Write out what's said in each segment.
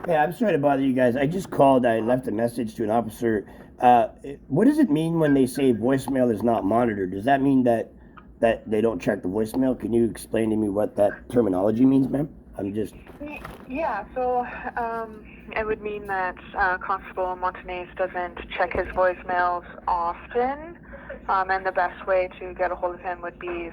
Yeah, I'm sorry to bother you guys. I just called. I left a message to an officer. What does it mean when they say voicemail is not monitored? Does that mean that they don't check the voicemail? Can you explain to me what that terminology means, ma'am? I'm just. Yeah, so it would mean that Constable Montanez doesn't check his voicemails often, and the best way to get a hold of him would be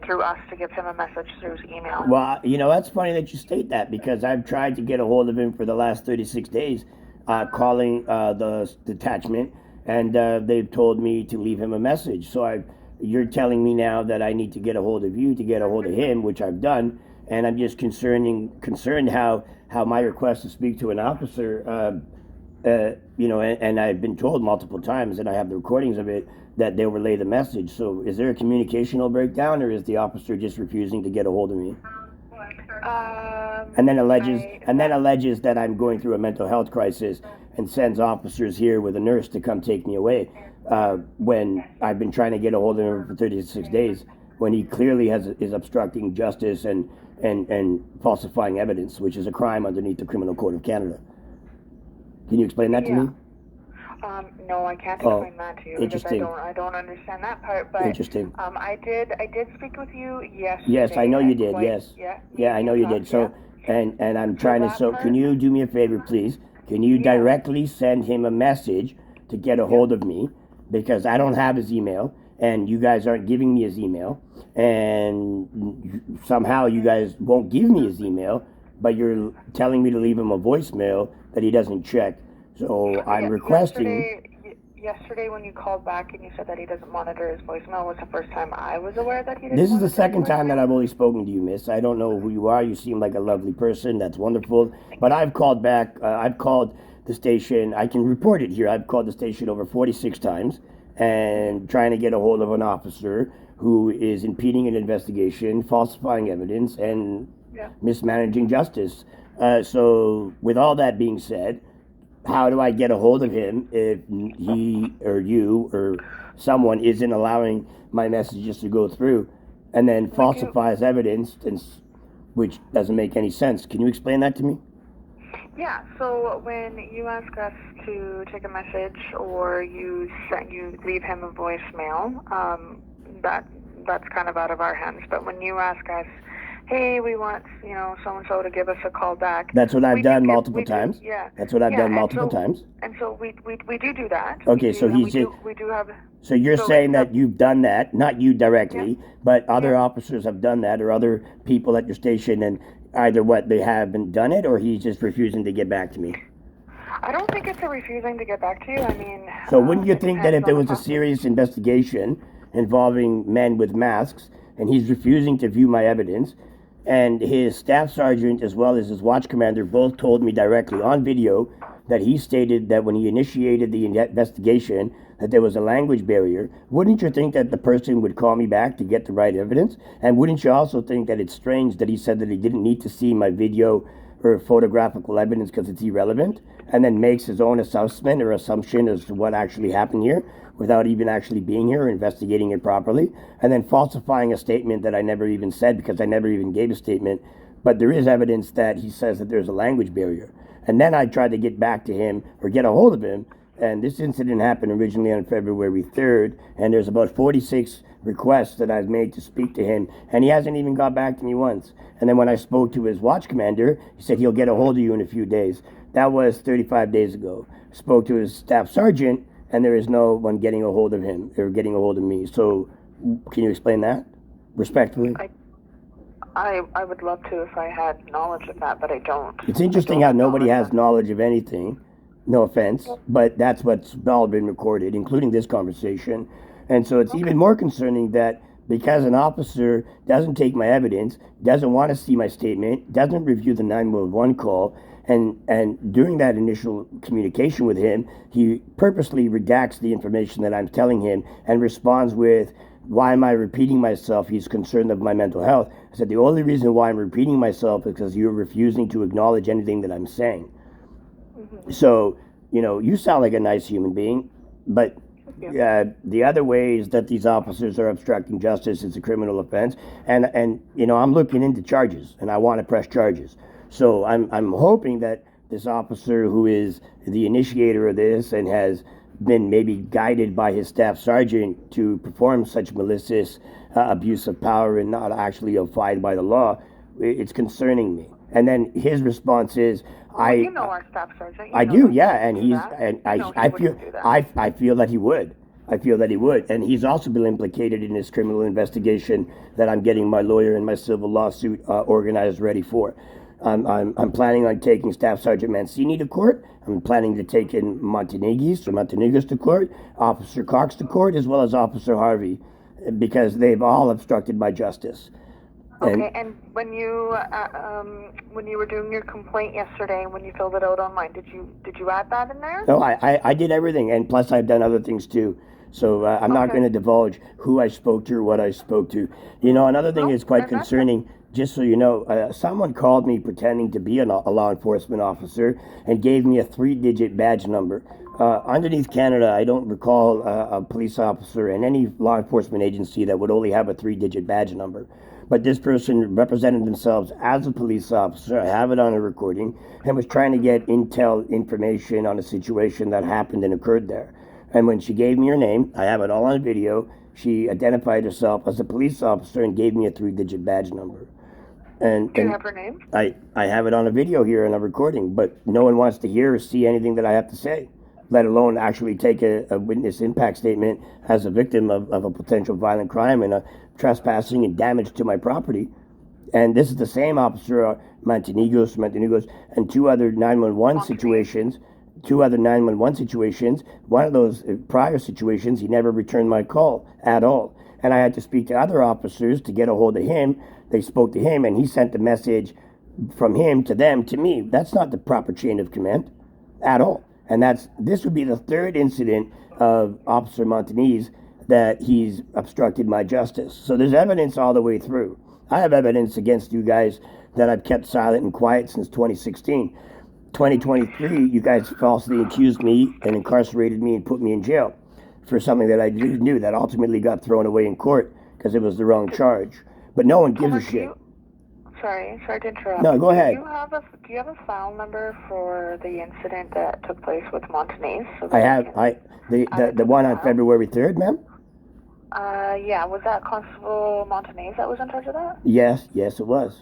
through us to give him a message through his email. Well, that's funny that you state that because I've tried to get a hold of him for the last 36 days, calling the detachment, and they've told me to leave him a message. So you're telling me now that I need to get a hold of you to get a hold of him, which I've done, and I'm just concerned how my request to speak to an officer, and I've been told multiple times, and I have the recordings of it, that they'll relay the message. So is there a communicational breakdown, or is the officer just refusing to get a hold of me? And then alleges that I'm going through a mental health crisis and sends officers here with a nurse to come take me away, when I've been trying to get a hold of him for 36 days, when he clearly is obstructing justice and falsifying evidence, which is a crime underneath the Criminal Code of Canada. Can you explain that to me? No, I can't explain that to you because Interesting. I don't understand that part. But Interesting. I did speak with you yesterday. Yes, I know you did. Yes. Yeah, I know you did. So, and I'm trying to. So, can you do me a favor, please? Can you directly send him a message to get a hold of me, because I don't have his email, and you guys aren't giving me his email, and somehow you guys won't give me his email, but you're telling me to leave him a voicemail that he doesn't check. So I'm requesting. Yesterday when you called back and you said that he doesn't monitor his voicemail was the first time I was aware that he didn't. This is the second time that I've only spoken to you, miss. I don't know who you are. You seem like a lovely person. That's wonderful. But I've called back. I've called the station. I can report it here. I've called the station over 46 times and trying to get a hold of an officer who is impeding an investigation, falsifying evidence, and mismanaging justice. So with all that being said, how do I get a hold of him if he or you or someone isn't allowing my messages to go through, and then falsifies evidence, which doesn't make any sense? Can you explain that to me? Yeah, so when you ask us to take a message or you leave him a voicemail, that's kind of out of our hands. But when you ask us, hey, we want, so-and-so to give us a call back. That's what I've done multiple times. That's what I've done multiple times. And so we do that. Okay, so we do have. So you're saying that you've done that, not you directly, but other officers have done that, or other people at your station, and either they haven't done it, or he's just refusing to get back to me. I don't think it's a refusing to get back to you. I mean. So wouldn't you think that if there was a serious investigation involving men with masks, and he's refusing to view my evidence, and his staff sergeant as well as his watch commander both told me directly on video that he stated that when he initiated the investigation that there was a language barrier, wouldn't you think that the person would call me back to get the right evidence? And wouldn't you also think that it's strange that he said that he didn't need to see my video or photographical evidence because it's irrelevant, and then makes his own assumption as to what actually happened here without even actually being here or investigating it properly, and then falsifying a statement that I never even said because I never even gave a statement. But there is evidence that he says that there's a language barrier. And then I tried to get back to him or get a hold of him, and this incident happened originally on February 3rd, and there's about 46 requests that I've made to speak to him, and he hasn't even got back to me once. And then when I spoke to his watch commander, he said he'll get a hold of you in a few days. That was 35 days ago. Spoke to his staff sergeant, and there is no one getting a hold of him or getting a hold of me. So can you explain that respectfully? I would love to if I had knowledge of that, but I don't. It's interesting how nobody has knowledge of anything. No offense, but that's what's all been recorded, including this conversation. And so it's even more concerning that because an officer doesn't take my evidence, doesn't want to see my statement, doesn't review the 911 call, and during that initial communication with him, he purposely redacts the information that I'm telling him and responds with, why am I repeating myself? He's concerned of my mental health. I said, the only reason why I'm repeating myself is because you're refusing to acknowledge anything that I'm saying. Mm-hmm. So, you sound like a nice human being, but the other ways that these officers are obstructing justice is a criminal offense. And I'm looking into charges, and I want to press charges. So I'm hoping that this officer who is the initiator of this and has been maybe guided by his staff sergeant to perform such malicious abuse of power and not actually abide by the law, it's concerning me. And then his response is, you know our staff sergeant. I do, yeah, and I feel that he would. I feel that he would, and he's also been implicated in this criminal investigation that I'm getting my lawyer and my civil lawsuit organized ready for. I'm planning on taking Staff Sergeant Mancini to court. I'm planning to take in Montenegis to court, Officer Cox to court, as well as Officer Harvey, because they've all obstructed my justice. Okay, and when you were doing your complaint yesterday, when you filled it out online, did you add that in there? No, I did everything, and plus I've done other things too. So I'm not going to divulge who I spoke to or what I spoke to. You know, another thing is quite concerning. Just so you know, someone called me pretending to be a law enforcement officer and gave me a 3-digit badge number. Underneath Canada, I don't recall a police officer in any law enforcement agency that would only have a 3-digit badge number. But this person represented themselves as a police officer, I have it on a recording, and was trying to get intel information on a situation that happened and occurred there. And when she gave me her name, I have it all on video, she identified herself as a police officer and gave me a 3-digit badge number. Do you have her name? I have it on a video here and a recording, but no one wants to hear or see anything that I have to say, let alone actually take a witness impact statement as a victim of a potential violent crime and a trespassing and damage to my property. And this is the same officer, Montenegis, and two other 911 situations. One of those prior situations, he never returned my call at all. And I had to speak to other officers to get a hold of him. They spoke to him, and he sent the message from him to them to me. That's not the proper chain of command at all. And this would be the third incident of Officer Montanese that he's obstructed my justice. So there's evidence all the way through. I have evidence against you guys that I've kept silent and quiet since 2016. 2023, you guys falsely accused me and incarcerated me and put me in jail for something that I didn't do that ultimately got thrown away in court because it was the wrong charge. But no one gives a shit. Sorry to interrupt. No, go ahead. Do you have a file number for the incident that took place with Montanese? The one on February 3rd, ma'am? Yeah, was that Constable Montanese that was in charge of that? Yes, it was.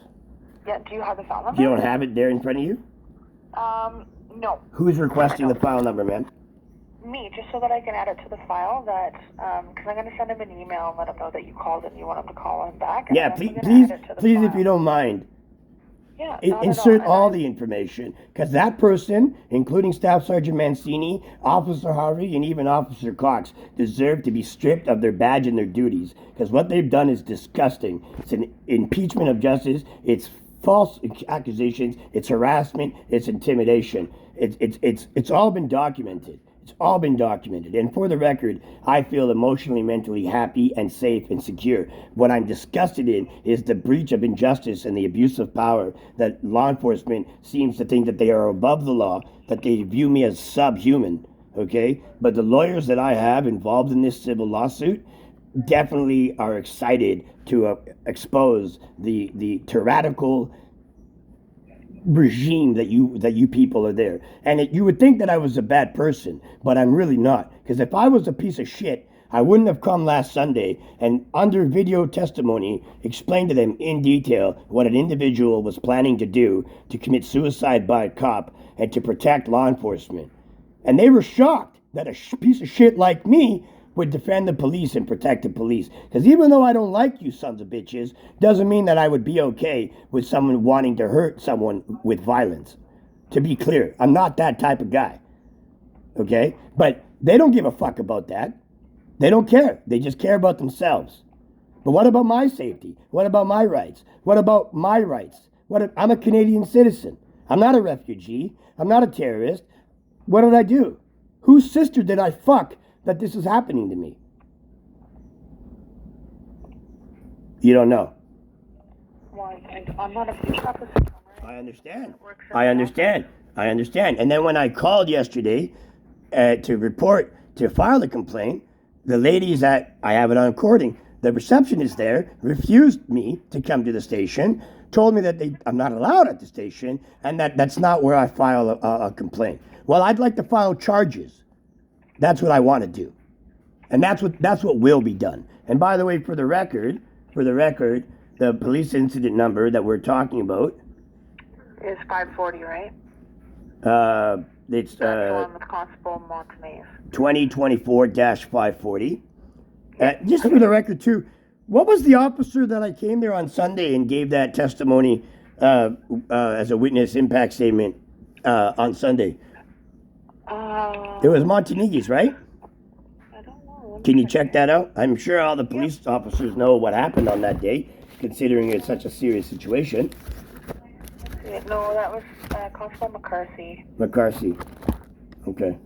Yeah, do you have the file number? You don't have it there in front of you? No. Who's requesting the file number, ma'am? Me, just so that I can add it to the file that, because I'm going to send him an email and let him know that you called and you want him to call him back. Yeah, please, if you don't mind. Yeah, insert all the information, because that person, including Staff Sergeant Mancini, Officer Harvey, and even Officer Cox, deserve to be stripped of their badge and their duties, because what they've done is disgusting. It's an impeachment of justice. It's false accusations. It's harassment. It's intimidation. It's all been documented. It's all been documented. And for the record, I feel emotionally, mentally happy and safe and secure. What I'm disgusted in is the breach of injustice and the abuse of power that law enforcement seems to think that they are above the law, that they view me as subhuman, okay? But the lawyers that I have involved in this civil lawsuit definitely are excited to expose the tyrannical regime that you people are there. And you would think that I was a bad person, but I'm really not. Because if I was a piece of shit, I wouldn't have come last Sunday and under video testimony explained to them in detail what an individual was planning to do to commit suicide by a cop and to protect law enforcement. And they were shocked that a piece of shit like me would defend the police and protect the police. Because even though I don't like you sons of bitches, doesn't mean that I would be okay with someone wanting to hurt someone with violence. To be clear, I'm not that type of guy. Okay? But they don't give a fuck about that. They don't care. They just care about themselves. But what about my safety? What about my rights? What about my rights? I'm a Canadian citizen. I'm not a refugee. I'm not a terrorist. What did I do? Whose sister did I fuck that this is happening to me? You don't know. Well, I'm not a police officer. I understand. And then when I called yesterday to file the complaint, the ladies that I have it on recording, the receptionist there refused me to come to the station, told me that I'm not allowed at the station, and that's not where I file a complaint. Well, I'd like to file charges. That's what I want to do, and that's what will be done. And by the way, for the record, the police incident number that we're talking about is 540, right? It's That's the one with Constable Montanez. 2024-540. Just for the record, too, what was the officer that I came there on Sunday and gave that testimony as a witness impact statement on Sunday? It was Montanez, right? I don't know. Can you check that out? I'm sure all the police officers know what happened on that day, considering it's such a serious situation. No, that was Constable McCarthy. McCarthy. Okay.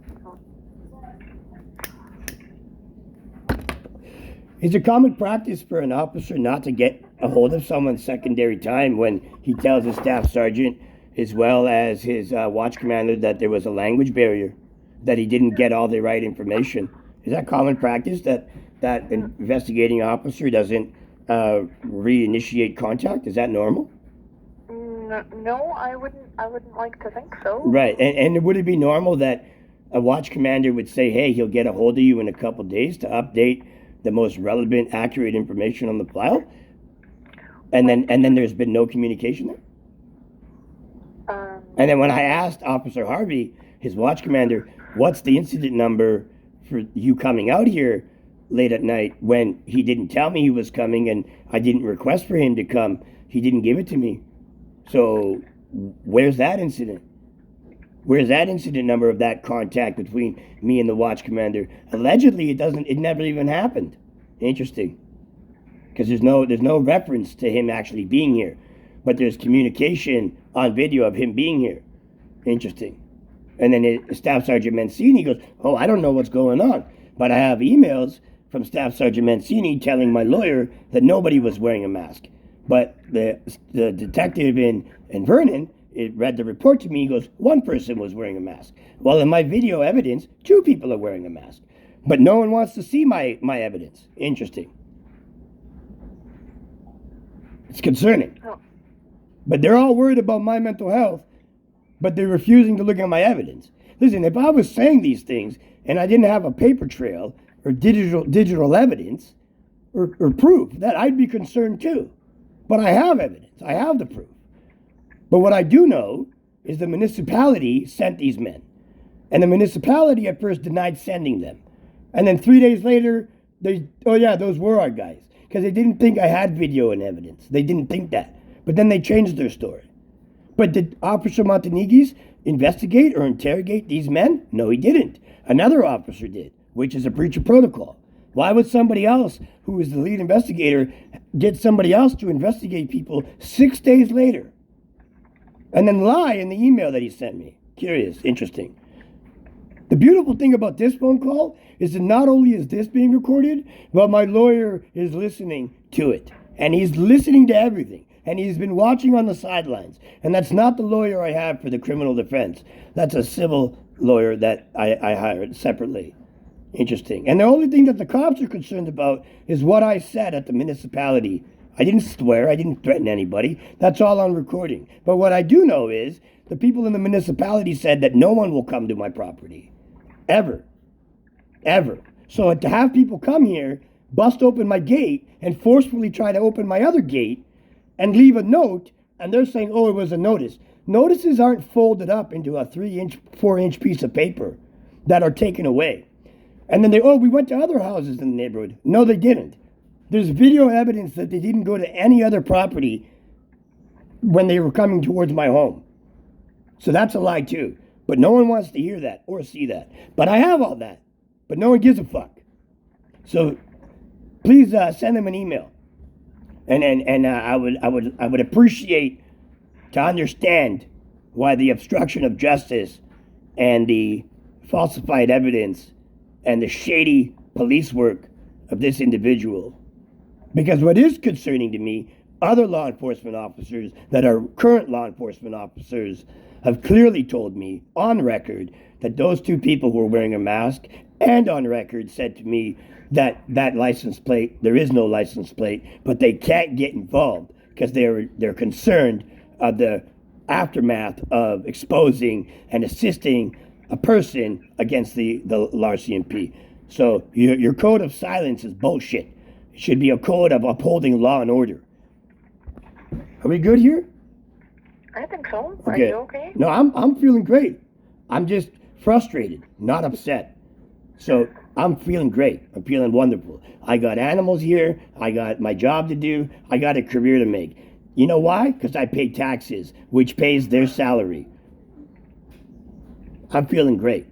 Is it common practice for an officer not to get a hold of someone secondary time when he tells his staff sergeant as well as his watch commander that there was a language barrier, that he didn't get all the right information? Is that common practice that an investigating officer doesn't reinitiate contact? Is that normal? No, I wouldn't like to think so. Right, and would it be normal that a watch commander would say, hey, he'll get a hold of you in a couple days to update the most relevant, accurate information on the file? And then there's been no communication there? And then when I asked Officer Harvey, his watch commander, what's the incident number for you coming out here late at night, when he didn't tell me he was coming and I didn't request for him to come, he didn't give it to me. So where's that incident? Where's that incident number of that contact between me and the watch commander? Allegedly, it never even happened. Interesting. Because there's no reference to him actually being here. But there's communication on video of him being here. Interesting. And then Staff Sergeant Mancini goes, oh, I don't know what's going on, but I have emails from Staff Sergeant Mancini telling my lawyer that nobody was wearing a mask. But the detective in Vernon, it read the report to me. He goes, one person was wearing a mask. Well, in my video evidence, 2 people are wearing a mask. But no one wants to see my evidence. Interesting. It's concerning. Oh. But they're all worried about my mental health, but they're refusing to look at my evidence. Listen, if I was saying these things and I didn't have a paper trail or digital evidence or proof, that I'd be concerned too. But I have evidence. I have the proof. But what I do know is the municipality sent these men. And the municipality at first denied sending them. And then 3 days later, those were our guys. Because they didn't think I had video and evidence. They didn't think that. But then they changed their story. But did Officer Montanez investigate or interrogate these men? No, he didn't. Another officer did, which is a breach of protocol. Why would somebody else, who is the lead investigator, get somebody else to investigate people 6 days later? And then lie in the email that he sent me. Curious, interesting. The beautiful thing about this phone call is that not only is this being recorded, but my lawyer is listening to it. And he's listening to everything. And he's been watching on the sidelines. And that's not the lawyer I have for the criminal defense. That's a civil lawyer that I hired separately. Interesting. And the only thing that the cops are concerned about is what I said at the municipality. I didn't swear. I didn't threaten anybody. That's all on recording. But what I do know is the people in the municipality said that no one will come to my property. Ever. Ever. So to have people come here, bust open my gate, and forcefully try to open my other gate, and leave a note, and they're saying, oh, it was a notice. Notices aren't folded up into a 3-inch, 4-inch piece of paper that are taken away. And then we went to other houses in the neighborhood. No, they didn't. There's video evidence that they didn't go to any other property when they were coming towards my home. So that's a lie too. But no one wants to hear that or see that. But I have all that. But no one gives a fuck. So please send them an email. And I would appreciate to understand why the obstruction of justice and the falsified evidence and the shady police work of this individual. Because what is concerning to me, other law enforcement officers that are current law enforcement officers have clearly told me on record that those 2 people were wearing a mask, and on record said to me that license plate, there is no license plate, but they can't get involved because they're concerned of the aftermath of exposing and assisting a person against the RCMP. So your code of silence is bullshit. It should be a code of upholding law and order. Are we good here? I think so. Are you okay? No, I'm feeling great. I'm just frustrated, not upset. So I'm feeling great. I'm feeling wonderful. I got animals here. I got my job to do. I got a career to make. You know why? Because I pay taxes, which pays their salary. I'm feeling great.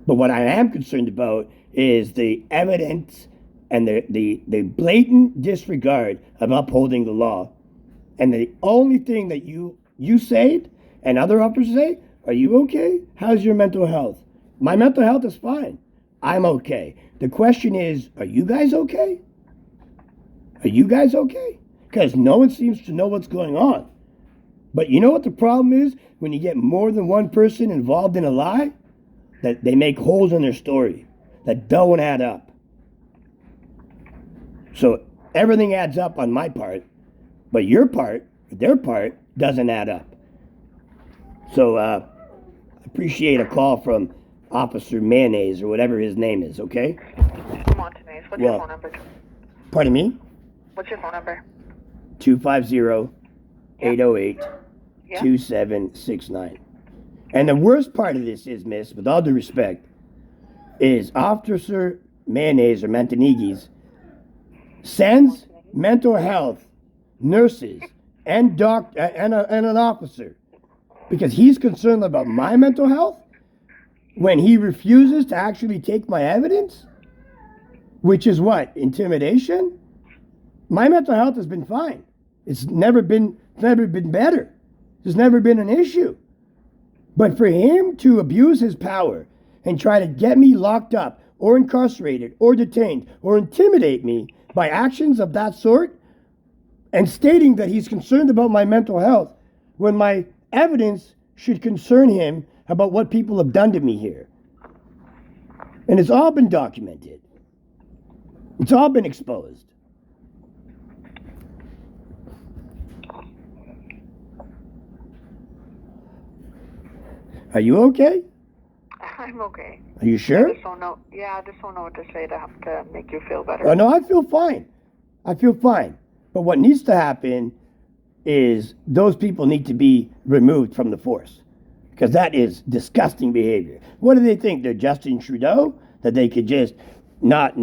But what I am concerned about is the evidence and the blatant disregard of upholding the law. And the only thing that you say and other officers say, are you okay? How's your mental health? My mental health is fine. I'm okay. The question is, are you guys okay? Are you guys okay? Because no one seems to know what's going on. But you know what the problem is? When you get more than one person involved in a lie, that they make holes in their story that don't add up. So everything adds up on my part, but their part, doesn't add up. So appreciate a call from Officer Mayonnaise or whatever his name is, okay? Montanese. What's your phone number? Pardon me? What's your phone number? 250-808-2769. And the worst part of this is, miss, with all due respect, is Officer Mayonnaise or Mantanigis sends mental health nurses and an officer because he's concerned about my mental health when he refuses to actually take my evidence, which is what? Intimidation? My mental health has been fine. It's never been better. There's never been an issue. But for him to abuse his power and try to get me locked up or incarcerated or detained or intimidate me by actions of that sort and stating that he's concerned about my mental health when my evidence should concern him about what people have done to me here. And it's all been documented. It's all been exposed. Are you okay? I'm okay. Are you sure? I just don't know. Yeah, I just don't know what to say to make you feel better. Oh, no, I feel fine. I feel fine. But what needs to happen is those people need to be removed from the force. Because that is disgusting behavior. What do they think? They're Justin Trudeau? That they could just not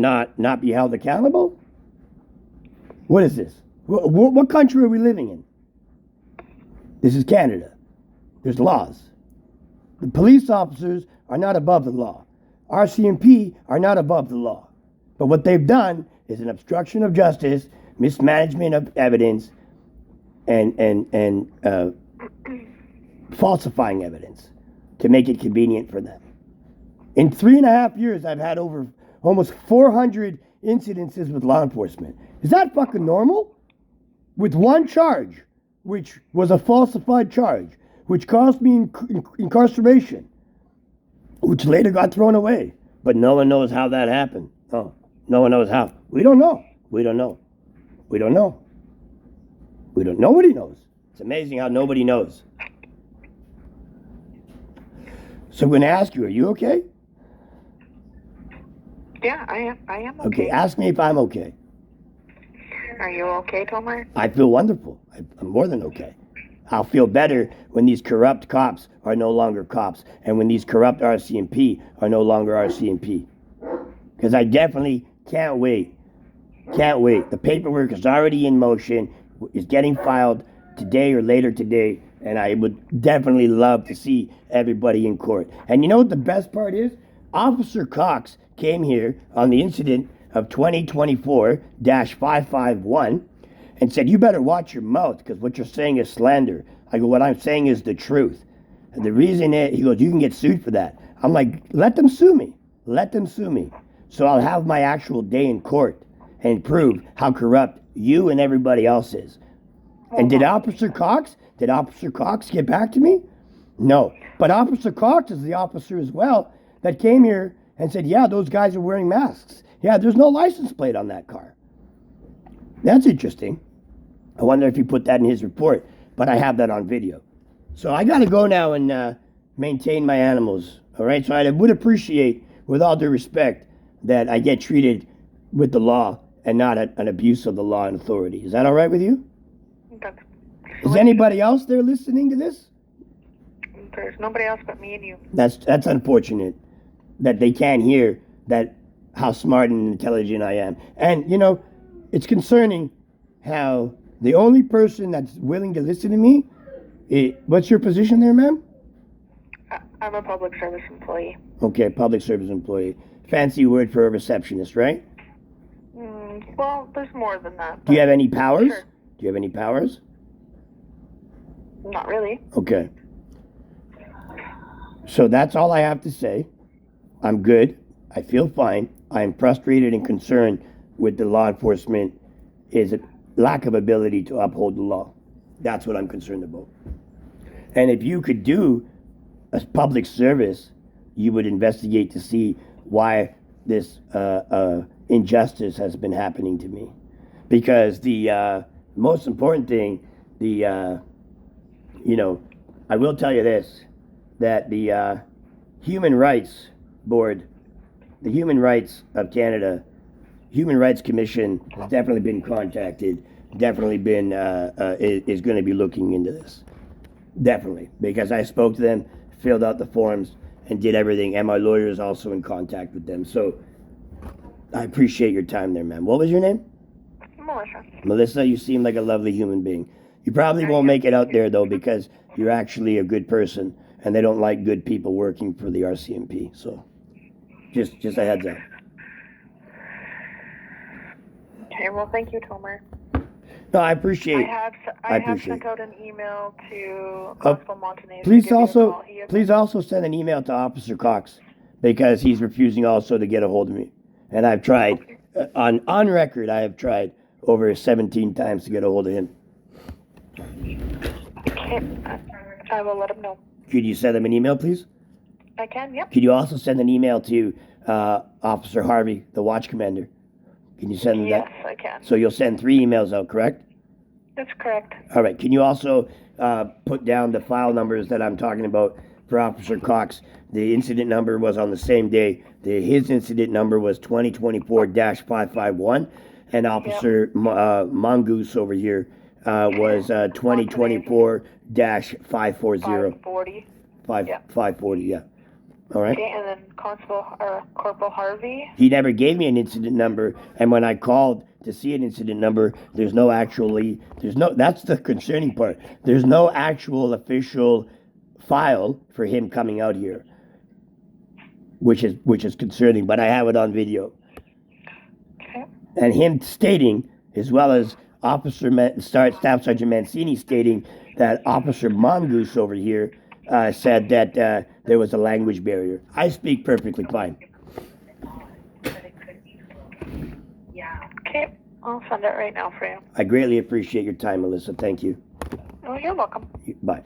be held accountable? What is this? What country are we living in? This is Canada. There's laws. The police officers are not above the law. RCMP are not above the law. But what they've done is an obstruction of justice, mismanagement of evidence, and falsifying evidence to make it convenient for them. In 3.5 years, I've had over almost 400 incidences with law enforcement. Is that fucking normal? With one charge, which was a falsified charge, which caused me incarceration, which later got thrown away. But no one knows how that happened. Oh, no one knows how. We don't know. We don't know. We don't know. We don't. Nobody knows. It's amazing how nobody knows. So I'm going to ask you, are you okay? Yeah, I am. I am okay. Okay, ask me if I'm okay. Are you okay, Tomer? I feel wonderful. I'm more than okay. I'll feel better when these corrupt cops are no longer cops and when these corrupt RCMP are no longer RCMP. Because I definitely can't wait. Can't wait. The paperwork is already in motion, is getting filed today or later today, and I would definitely love to see everybody in court. And you know what the best part is? Officer Cox came here on the incident of 2024-551 and said, you better watch your mouth because what you're saying is slander. I go, what I'm saying is the truth. And the reason is, he goes, you can get sued for that. I'm like, let them sue me. Let them sue me. So I'll have my actual day in court and prove how corrupt you and everybody else is. And did Officer Cox get back to me? No. But Officer Cox is the officer as well that came here and said, yeah, those guys are wearing masks. Yeah, there's no license plate on that car. That's interesting. I wonder if he put that in his report, but I have that on video. So I got to go now and maintain my animals, all right? So I would appreciate, with all due respect, that I get treated with the law and not an abuse of the law and authority. Is that all right with you? That's Is anybody else there listening to this? There's nobody else but me and you. That's unfortunate that they can't hear that how smart and intelligent I am. And, you know, it's concerning how the only person that's willing to listen to me, what's your position there, ma'am? I'm a public service employee. Okay, public service employee. Fancy word for a receptionist, right? Well, there's more than that. Do you have any powers? Sure. Do you have any powers? Not really. Okay. So that's all I have to say. I'm good. I feel fine. I'm frustrated and concerned with the law enforcement is a lack of ability to uphold the law. That's what I'm concerned about. And if you could do a public service, you would investigate to see why this injustice has been happening to me. Because the most important thing, I will tell you this, that the Human Rights Board, the Human Rights of Canada, Human Rights Commission has definitely been contacted, definitely been, is going to be looking into this. Definitely. Because I spoke to them, filled out the forms, and did everything. And my lawyer is also in contact with them. So I appreciate your time there, ma'am. What was your name? Melissa. Melissa, you seem like a lovely human being. You probably won't make it out there, though, because you're actually a good person, and they don't like good people working for the RCMP. So just a heads up. Okay, well, thank you, Tomer. No, I appreciate. I have sent out an email to Constable Montanez. Please also send an email to Officer Cox, because he's refusing also to get a hold of me. And I've tried, on record, I have tried over 17 times to get a hold of him. Okay, I will let him know. Could you send him an email, please? I can, yep. Could you also send an email to Officer Harvey, the watch commander? Can you send him that? Yes, I can. So you'll send 3 emails out, correct? That's correct. All right. Can you also put down the file numbers that I'm talking about for Officer Cox? The incident number was on the same day. His incident number was 2024-551, and Officer Mongoose over here was 2024-540. 540. 540, yeah. All right. Okay, and then Corporal Harvey. He never gave me an incident number, and when I called to see an incident number, that's the concerning part. There's no actual official file for him coming out here, which is concerning, but I have it on video. Okay. And him stating, as well as Staff Sergeant Mancini stating that Officer Mongoose over here said that there was a language barrier. I speak perfectly fine. Okay, I'll send it right now for you. I greatly appreciate your time, Melissa. Thank you. Oh, you're welcome. Bye.